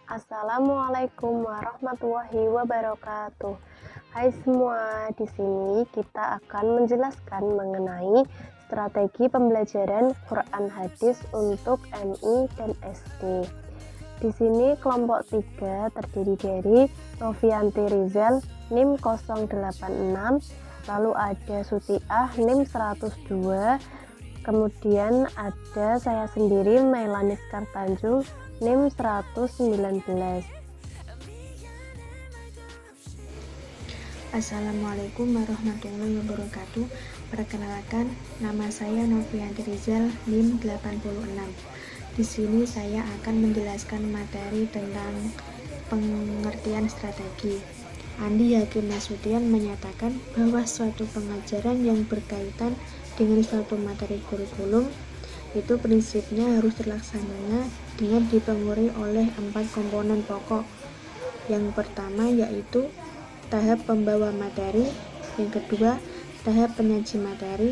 Assalamualaikum warahmatullahi wabarakatuh. Hai semua, di sini kita akan menjelaskan mengenai strategi pembelajaran Quran Hadis untuk MI dan SD. Di sini kelompok 3 terdiri dari Novianti Rizal NIM 086, lalu ada Sutiah NIM 102, kemudian ada saya sendiri Mailanis Kartanjung NIM 119. Assalamualaikum warahmatullahi wabarakatuh. Perkenalkan, nama saya Novianti Rizal NIM 86. Di sini saya akan menjelaskan materi tentang pengertian strategi. Andi Hakim Nasution menyatakan bahwa suatu pengajaran yang berkaitan dengan suatu materi kurikulum itu prinsipnya harus terlaksana dengan dipengaruhi oleh 4 komponen pokok. Yang pertama yaitu tahap pembawa materi, yang kedua tahap penyaji materi,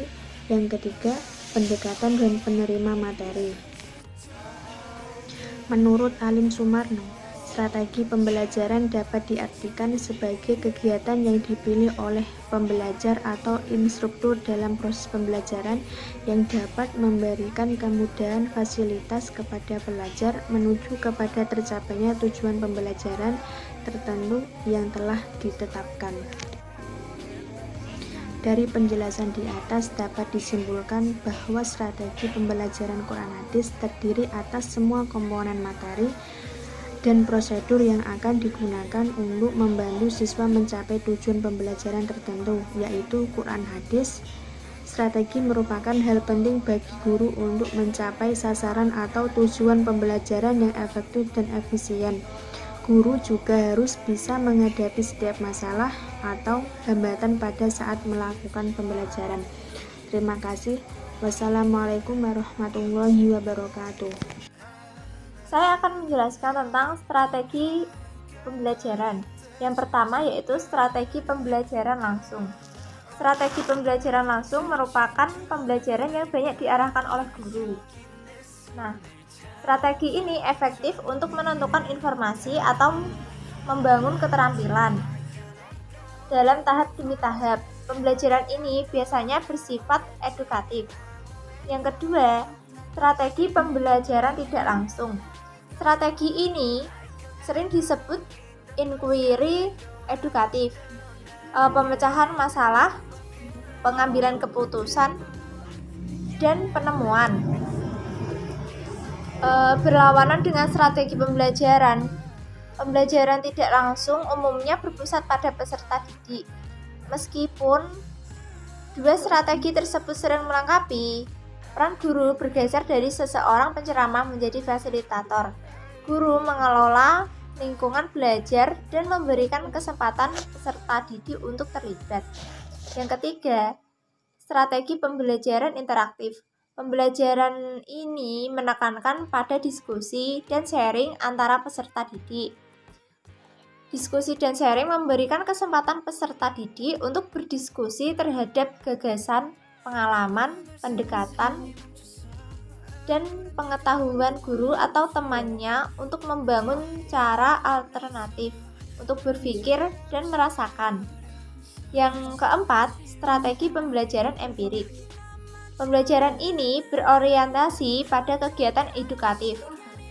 yang ketiga pendekatan dan penerima materi. Menurut Alim Sumarno, strategi pembelajaran dapat diartikan sebagai kegiatan yang dipilih oleh pembelajar atau instruktur dalam proses pembelajaran yang dapat memberikan kemudahan fasilitas kepada pelajar menuju kepada tercapainya tujuan pembelajaran tertentu yang telah ditetapkan. Dari penjelasan di atas dapat disimpulkan bahwa strategi pembelajaran Quran Hadis terdiri atas semua komponen materi dan prosedur yang akan digunakan untuk membantu siswa mencapai tujuan pembelajaran tertentu, yaitu Quran Hadis. Strategi merupakan hal penting bagi guru untuk mencapai sasaran atau tujuan pembelajaran yang efektif dan efisien. Guru juga harus bisa menghadapi setiap masalah atau hambatan pada saat melakukan pembelajaran. Terima kasih. Wassalamualaikum warahmatullahi wabarakatuh. Saya akan menjelaskan tentang strategi pembelajaran. Yang pertama yaitu strategi pembelajaran langsung. Strategi pembelajaran langsung merupakan pembelajaran yang banyak diarahkan oleh guru. Nah, strategi ini efektif untuk menentukan informasi atau membangun keterampilan. Dalam tahap demi tahap, pembelajaran ini biasanya bersifat edukatif. Yang kedua, strategi pembelajaran tidak langsung. Strategi ini sering disebut inquiry edukatif, pemecahan masalah, pengambilan keputusan, dan penemuan. Berlawanan dengan strategi pembelajaran. Pembelajaran tidak langsung umumnya berpusat pada peserta didik. Meskipun dua strategi tersebut sering melengkapi, peran guru bergeser dari seseorang penceramah menjadi fasilitator. Guru mengelola lingkungan belajar dan memberikan kesempatan peserta didik untuk terlibat. Yang ketiga, strategi pembelajaran interaktif. Pembelajaran ini menekankan pada diskusi dan sharing antara peserta didik. Diskusi dan sharing memberikan kesempatan peserta didik untuk berdiskusi terhadap gagasan, pengalaman, pendekatan, dan pengetahuan guru atau temannya untuk membangun cara alternatif untuk berpikir dan merasakan. Yang keempat, strategi pembelajaran empirik. Pembelajaran ini berorientasi pada kegiatan edukatif,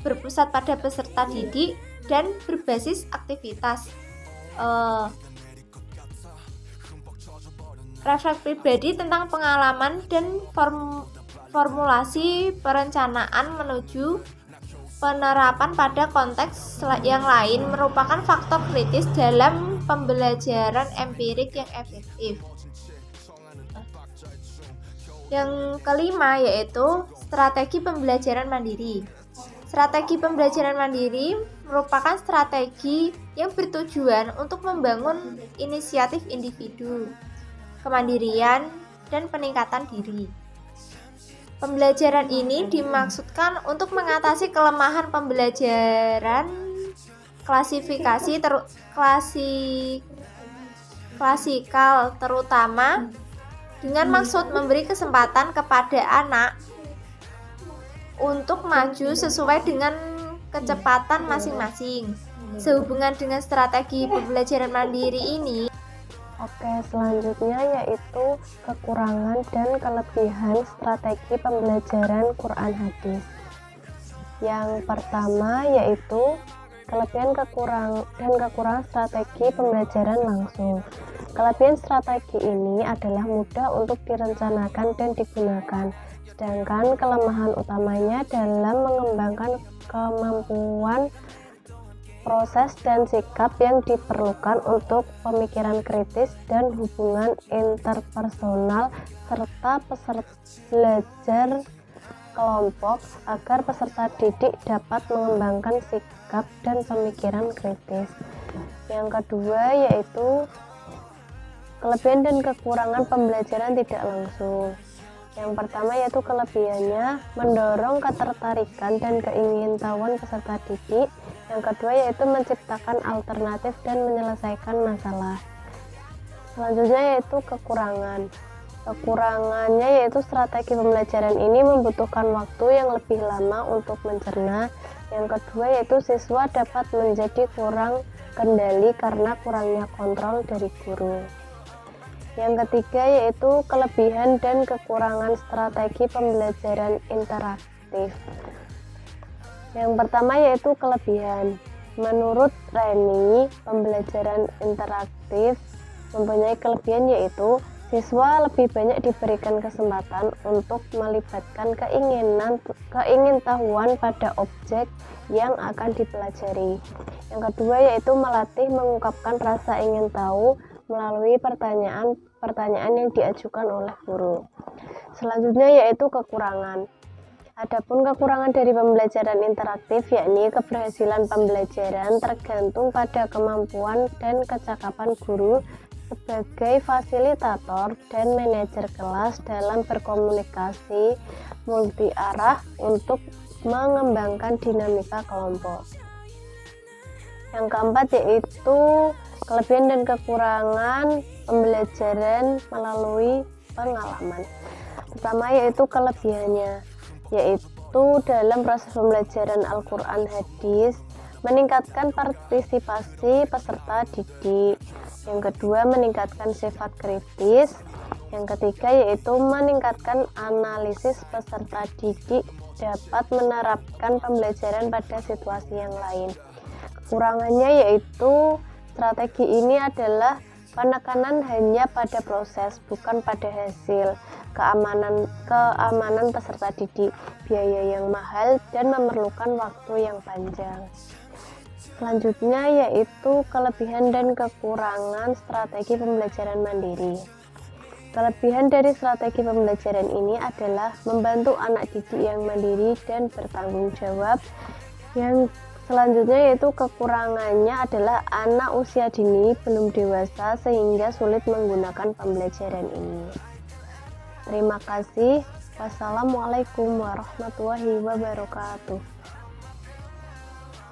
berpusat pada peserta didik, dan berbasis aktivitas refleks pribadi tentang pengalaman dan formulasi perencanaan menuju penerapan pada konteks yang lain merupakan faktor kritis dalam pembelajaran empirik yang efektif. Yang kelima yaitu strategi pembelajaran mandiri. Strategi pembelajaran mandiri merupakan strategi yang bertujuan untuk membangun inisiatif individu, kemandirian, dan peningkatan diri. Pembelajaran ini dimaksudkan untuk mengatasi kelemahan pembelajaran klasikal terutama dengan maksud memberi kesempatan kepada anak untuk maju sesuai dengan kecepatan masing-masing. Sehubungan dengan strategi pembelajaran mandiri ini, Oke, selanjutnya yaitu kekurangan dan kelebihan strategi pembelajaran Quran hadis. Yang pertama yaitu kelebihan dan kekurangan strategi pembelajaran langsung. Kelebihan strategi ini adalah mudah untuk direncanakan dan digunakan, sedangkan kelemahan utamanya dalam mengembangkan kemampuan proses dan sikap yang diperlukan untuk pemikiran kritis dan hubungan interpersonal serta peserta belajar kelompok agar peserta didik dapat mengembangkan sikap dan pemikiran kritis. Yang kedua yaitu kelebihan dan kekurangan pembelajaran tidak langsung. Yang pertama yaitu kelebihannya mendorong ketertarikan dan keingintahuan peserta didik. Yang kedua yaitu menciptakan alternatif dan menyelesaikan masalah. Selanjutnya yaitu kekurangan. Kekurangannya yaitu strategi pembelajaran ini membutuhkan waktu yang lebih lama untuk mencerna. Yang kedua yaitu siswa dapat menjadi kurang kendali karena kurangnya kontrol dari guru. Yang ketiga yaitu kelebihan dan kekurangan strategi pembelajaran interaktif. Yang pertama yaitu kelebihan. Menurut Reni, pembelajaran interaktif mempunyai kelebihan yaitu siswa lebih banyak diberikan kesempatan untuk melibatkan keingintahuan pada objek yang akan dipelajari. Yang kedua yaitu melatih mengungkapkan rasa ingin tahu melalui pertanyaan yang diajukan oleh guru. Selanjutnya yaitu kekurangan. Adapun kekurangan dari pembelajaran interaktif yakni keberhasilan pembelajaran tergantung pada kemampuan dan kecakapan guru sebagai fasilitator dan manajer kelas dalam berkomunikasi multi arah untuk mengembangkan dinamika kelompok. Yang keempat yaitu kelebihan dan kekurangan pembelajaran melalui pengalaman. Pertama yaitu kelebihannya, yaitu dalam proses pembelajaran Al-Quran hadis meningkatkan partisipasi peserta didik. Yang kedua meningkatkan sifat kritis. Yang ketiga yaitu meningkatkan analisis peserta didik dapat menerapkan pembelajaran pada situasi yang lain. Kekurangannya yaitu strategi ini adalah penekanan hanya pada proses, bukan pada hasil. Keamanan peserta didik, biaya yang mahal, dan memerlukan waktu yang panjang. Selanjutnya yaitu kelebihan dan kekurangan strategi pembelajaran mandiri. Kelebihan dari strategi pembelajaran ini adalah membantu anak didik yang mandiri dan bertanggung jawab. Yang selanjutnya yaitu kekurangannya adalah anak usia dini belum dewasa sehingga sulit menggunakan pembelajaran ini. Terima kasih. Wassalamualaikum warahmatullahi wabarakatuh.